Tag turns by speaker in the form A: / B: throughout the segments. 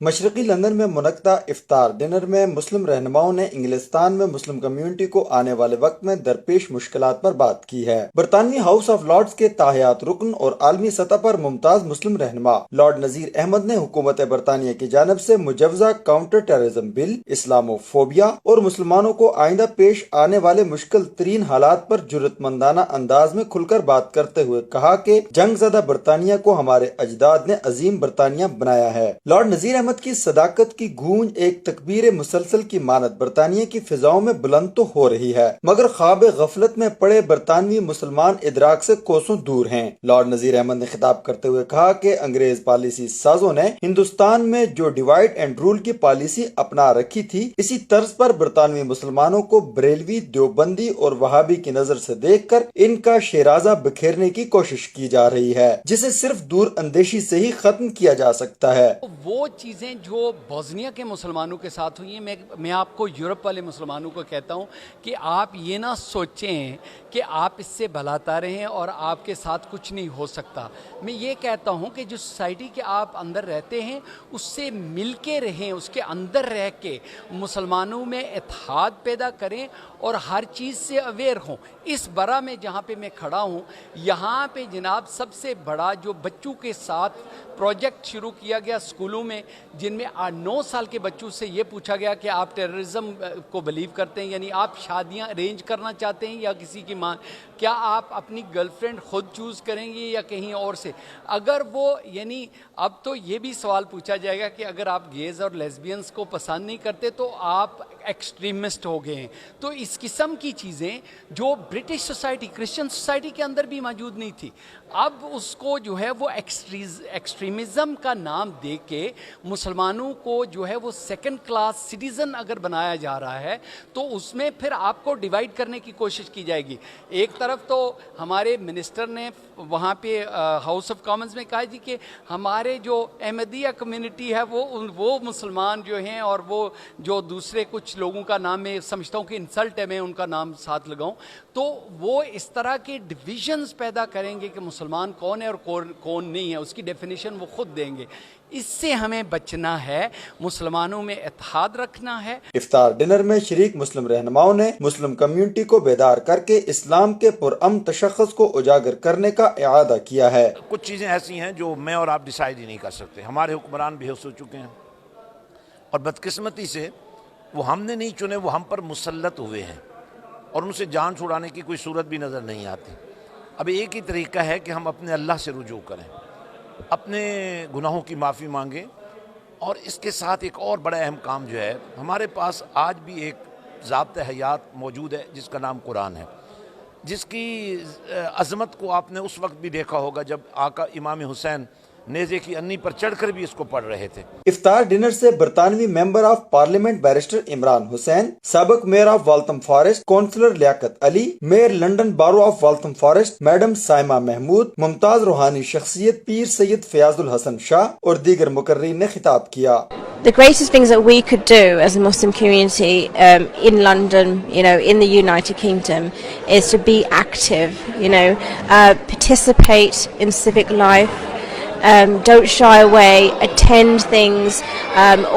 A: مشرقی لندن میں منعقدہ افطار ڈنر میں مسلم رہنماؤں نے انگلستان میں مسلم کمیونٹی کو آنے والے وقت میں درپیش مشکلات پر بات کی ہے۔ برطانوی ہاؤس آف لارڈز کے تاحیات رکن اور عالمی سطح پر ممتاز مسلم رہنما لارڈ نذیر احمد نے حکومت برطانیہ کی جانب سے مجوزہ کاؤنٹر ٹیررزم بل، اسلامو فوبیا اور مسلمانوں کو آئندہ پیش آنے والے مشکل ترین حالات پر جرأت مندانہ انداز میں کھل کر بات کرتے ہوئے کہا کہ جنگ زدہ برطانیہ کو ہمارے اجداد نے عظیم برطانیہ بنایا ہے۔ لارڈ نذیر احمد کی صداقت کی گونج ایک تکبیر مسلسل کی مانند برطانیہ کی فضاؤں میں بلند تو ہو رہی ہے، مگر خواب غفلت میں پڑے برطانوی مسلمان ادراک سے کوسوں دور ہیں۔ لارڈ نذیر احمد نے خطاب کرتے ہوئے کہا کہ انگریز پالیسی سازوں نے ہندوستان میں جو ڈیوائڈ اینڈ رول کی پالیسی اپنا رکھی تھی، اسی طرز پر برطانوی مسلمانوں کو بریلوی، دیوبندی اور وہابی کی نظر سے دیکھ کر ان کا شیرازہ بکھیرنے کی کوشش کی جا رہی ہے، جسے صرف دور اندیشی سے ہی ختم کیا جا سکتا ہے۔
B: وہ چیزیں جو بوسنیا کے مسلمانوں کے ساتھ ہوئی ہیں، میں آپ کو یورپ والے مسلمانوں کو کہتا ہوں کہ آپ یہ نہ سوچیں کہ آپ اس سے بھلاتا رہیں اور آپ کے ساتھ کچھ نہیں ہو سکتا۔ میں یہ کہتا ہوں کہ جو سوسائٹی کے آپ اندر رہتے ہیں اس سے مل کے رہیں، اس کے اندر رہ کے مسلمانوں میں اتحاد پیدا کریں اور ہر چیز سے اویئر ہوں۔ اس برا میں جہاں پہ میں کھڑا ہوں، یہاں پہ جناب سب سے بڑا جو بچوں کے ساتھ پروجیکٹ شروع کیا گیا اسکولوں میں، جن میں 9 سال کے بچوں سے یہ پوچھا گیا کہ آپ ٹیررزم کو بلیو کرتے ہیں، یعنی آپ شادیاں ارینج کرنا چاہتے ہیں یا کسی کی ماں، کیا آپ اپنی گرل فرینڈ خود چوز کریں گے یا کہیں اور سے؟ اگر وہ یعنی اب تو یہ بھی سوال پوچھا جائے گا کہ اگر آپ گیز اور لیسبینز کو پسند نہیں کرتے تو آپ ایکسٹریمسٹ ہو گئے ہیں۔ تو اس قسم کی چیزیں جو برٹش سوسائٹی، کرسچن سوسائٹی کے اندر بھی موجود نہیں تھی، اب اس کو جو ہے وہ ایکسٹریمزم کا نام دے کے مسلمانوں کو جو ہے وہ سیکنڈ کلاس سٹیزن اگر بنایا جا رہا ہے تو اس میں پھر آپ کو ڈیوائیڈ کرنے کی کوشش کی جائے گی۔ ایک طرف تو ہمارے منسٹر نے وہاں پہ ہاؤس آف کامنز میں کہا جی کہ ہمارے جو احمدیہ کمیونٹی ہے وہ مسلمان جو ہیں اور وہ جو دوسرے کچھ لوگوں کا نام میں سمجھتا ہوں کہ انسلٹ ہے میں ان کا نام ساتھ لگاؤں، تو وہ اس طرح کے ڈویژنز پیدا کریں گے کہ مسلمان کون ہے اور کون نہیں ہے، اس کی ڈیفینیشن وہ خود دیں گے۔ اس سے ہمیں بچنا ہے، مسلمانوں میں اتحاد رکھنا ہے۔
A: افطار ڈنر میں شریک مسلم رہنماؤں نے مسلم کمیونٹی کو بیدار کر کے اسلام کے پرامن تشخص کو اجاگر کرنے کا اعادہ کیا ہے۔
C: کچھ چیزیں ایسی ہیں جو میں اور آپ ڈیسائیڈ ہی نہیں کر سکتے، ہمارے حکمران بے ہوش ہو چکے ہیں اور بدقسمتی سے وہ ہم نے نہیں چنے، وہ ہم پر مسلط ہوئے ہیں اور ان سے جان چھڑانے کی کوئی صورت بھی نظر نہیں آتی۔ اب ایک ہی طریقہ ہے کہ ہم اپنے اللہ سے رجوع کریں، اپنے گناہوں کی معافی مانگیں، اور اس کے ساتھ ایک اور بڑا اہم کام جو ہے، ہمارے پاس آج بھی ایک ضابطۂ حیات موجود ہے جس کا نام قرآن ہے، جس کی عظمت کو آپ نے اس وقت بھی دیکھا ہوگا جب آقا امام حسین نیزے کی انی پر چڑھ کر بھی اس کو پڑھ رہے تھے۔
A: افطار ڈنر سے برطانوی member of parliament barrister Imran Hussain, سابق mayor of Waltham Forest councillor Liaquat Ali, mayor London borough of Waltham Forest madam Saima Mahmood, ممتاز روحانی شخصیت پیر سید فیاض الحسن شاہ اور دیگر مقررین نے خطاب کیا۔
D: The greatest things that we could do as a Muslim community in London, in the United Kingdom, is to be active, participate in civic life, don't shy away, attend things.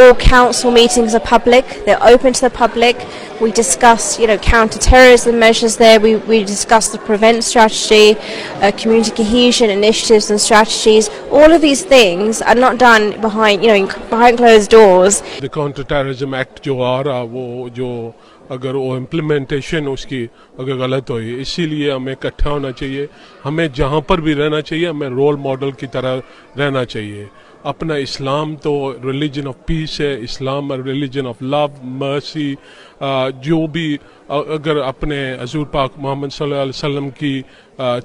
D: All council meetings are public, they're open to the public. We discuss, counter-terrorism measures there. We discuss the prevent strategy, community cohesion initiatives and strategies. All of these things are not done behind closed doors.
E: The counter-terrorism act جو آ رہا وہ جو اگر وہ implementation اس کی اگر غلط ہوئی، اسی لیے ہمیں اکٹھا ہونا چاہیے، ہمیں جہاں پر بھی رہنا چاہیے ہمیں رول ماڈل کی طرح رہنا چاہیے۔ اپنا اسلام تو ریلیجن آف پیس ہے، اسلام ریلیجن آف لو، مرسی، جو بھی اگر اپنے حضور پاک محمد صلی اللہ علیہ وسلم کی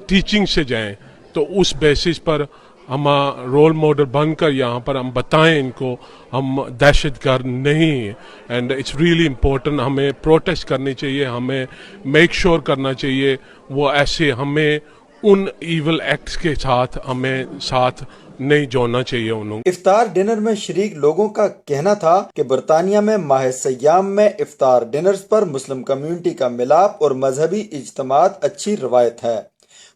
E: ٹیچنگ سے جائیں تو اس بیسس پر ہم رول ماڈل بن کر یہاں پر ہم بتائیں ان کو ہم دہشت گرد نہیں ہیں، اینڈ اٹس ریئلی امپورٹنٹ، ہمیں پروٹیسٹ کرنی چاہیے، ہمیں میک شور کرنا چاہیے وہ ایسے ہمیں ان ایول ایکٹس کے ساتھ ہمیں ساتھ نہیں جوڑنا چاہیے انہوں۔
A: افطار ڈنر میں شریک لوگوں کا کہنا تھا کہ برطانیہ میں ماہ سیام میں افطار ڈنرز پر مسلم کمیونٹی کا ملاپ اور مذہبی اجتماعات اچھی روایت ہے۔